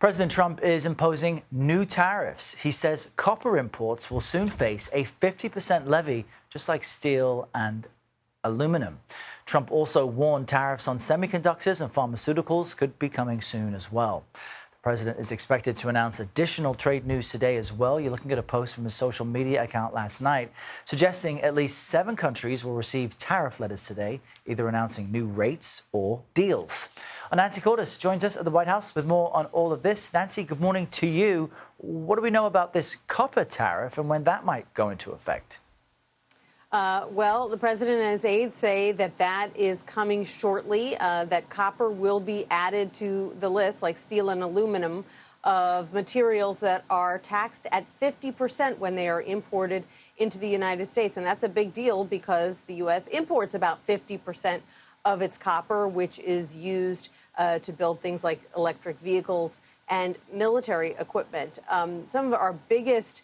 President Trump is imposing new tariffs. He says copper imports will soon face a 50% levy, just like steel and aluminum. Trump also warned tariffs on semiconductors and pharmaceuticals could be coming soon as well. The president is expected to announce additional trade news today as well. You're looking at a post from his social media account last night suggesting at least 7 countries will receive tariff letters today, either announcing new rates or deals. Nancy Cordes joins us at the White House with more on all of this. Nancy, good morning to you. What do we know about this copper tariff and when that might go into effect? Well, the president and his aides say that that is coming shortly, that copper will be added to the list, like steel and aluminum, of materials that are taxed at 50% when they are imported into the United States. And that's a big deal because the U.S. imports about 50% of its copper, which is used to build things like electric vehicles and military equipment. Some of our biggest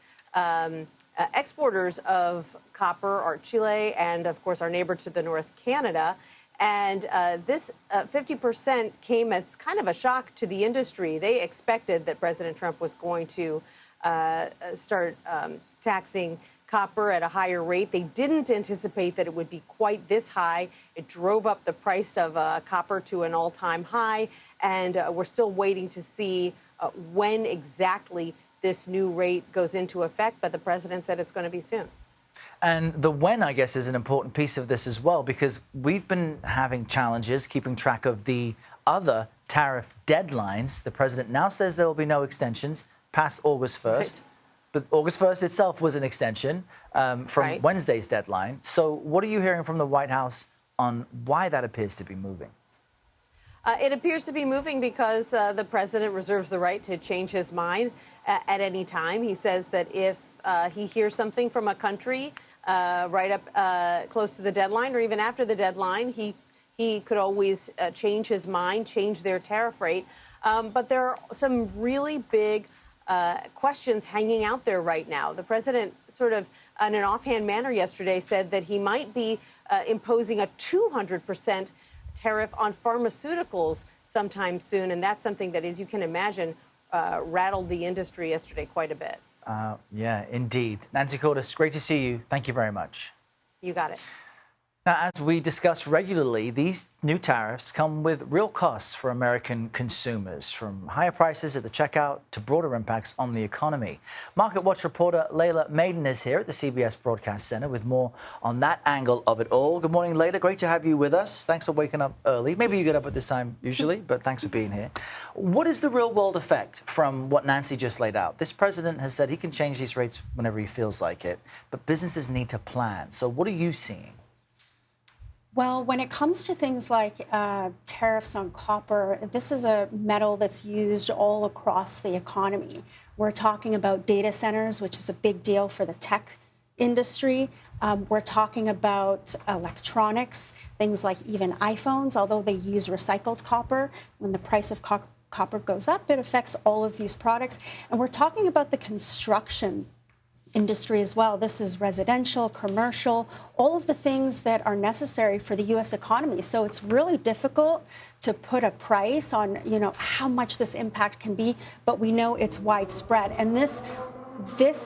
exporters of copper are Chile and, of course, our neighbor to the north, Canada. And this 50% came as kind of a shock to the industry. They expected that President Trump was going to start taxing copper at a higher rate. They didn't anticipate that it would be quite this high. It drove up the price of copper to an all-time high, and we're still waiting to see when exactly this new rate goes into effect, but the president said it's going to be soon. And the when, I guess, is an important piece of this as well, because we've been having challenges keeping track of the other tariff deadlines. The president now says there will be no extensions past August 1st. But August 1st itself was an extension from Wednesday's deadline. So what are you hearing from the White House on why that appears to be moving? It appears to be moving because the president reserves the right to change his mind at any time. He says that if he hears something from a country right up close to the deadline or even after the deadline, he could always change his mind, change their tariff rate. But there are some really big questions hanging out there right now. The president sort of in an offhand manner yesterday said that he might be imposing a 200% tariff on pharmaceuticals sometime soon. And that's something that, as you can imagine, rattled the industry yesterday quite a bit. Yeah, indeed. Nancy Cordes, great to see you. Thank you very much. You got it. Now, as we discuss regularly, these new tariffs come with real costs for American consumers, from higher prices at the checkout to broader impacts on the economy. MarketWatch reporter Laila Maidan is here at the CBS Broadcast Center with more on that angle of it all. Good morning, Laila. Great to have you with us. Thanks for waking up early. Maybe you get up at this time usually, but thanks for being here. What is the real-world effect from what Nancy just laid out? This president has said he can change these rates whenever he feels like it, but businesses need to plan. So what are you seeing? Well, when it comes to things like tariffs on copper, this is a metal that's used all across the economy. We're talking about data centers, which is a big deal for the tech industry. We're talking about electronics, things like even iPhones, although they use recycled copper. When the price of copper goes up, it affects all of these products. And we're talking about the construction industry as well. This is residential, commercial, all of the things that are necessary for the U.S. economy. So it's really difficult to put a price on, how much this impact can be, but we know it's widespread. And this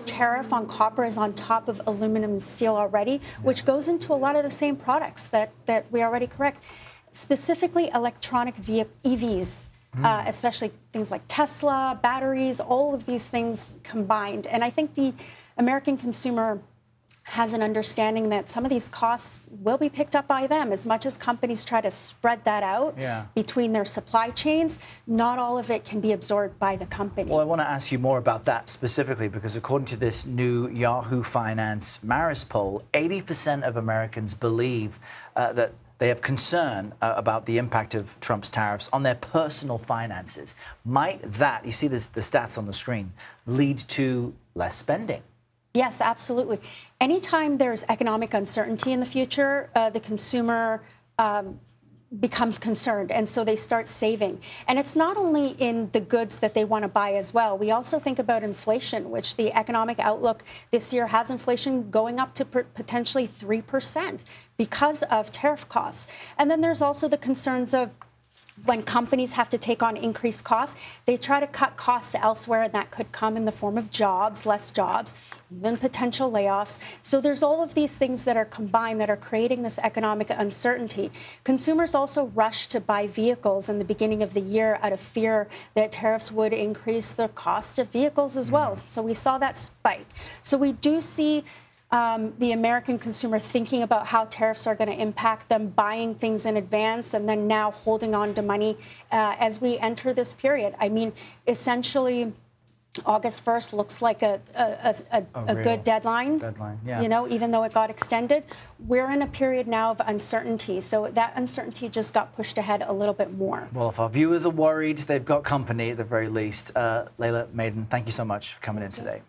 tariff on copper is on top of aluminum and steel already, which goes into a lot of the same products that we already correct, specifically electronic EVs. Especially things like Tesla, batteries, all of these things combined. And I think the American consumer has an understanding that some of these costs will be picked up by them. As much as companies try to spread that out between their supply chains, not all of it can be absorbed by the company. Well, I want to ask you more about that specifically, because according to this new Yahoo Finance Marist poll, 80% of Americans believe that they have concern about the impact of Trump's tariffs on their personal finances. Might that, you see the stats on the screen, lead to less spending? Yes, absolutely. Anytime there's economic uncertainty in the future, the consumer becomes concerned, and so they start saving. And it's not only in the goods that they want to buy as well. We also think about inflation, which the economic outlook this year has inflation going up to potentially 3% because of tariff costs. And then there's also the concerns of when companies have to take on increased costs, they try to cut costs elsewhere, and that could come in the form of jobs, less jobs, even potential layoffs. So there's all of these things that are combined that are creating this economic uncertainty. Consumers also rushed to buy vehicles in the beginning of the year out of fear that tariffs would increase the cost of vehicles as well. So we saw that spike. So we do see the American consumer thinking about how tariffs are going to impact them, buying things in advance, and then now holding on to money as we enter this period. I mean, essentially, August 1st looks like a good deadline. Yeah. You know, even though it got extended, we're in a period now of uncertainty. So that uncertainty just got pushed ahead a little bit more. Well, if our viewers are worried, they've got company at the very least. Laila Maidan, thank you so much for coming in today.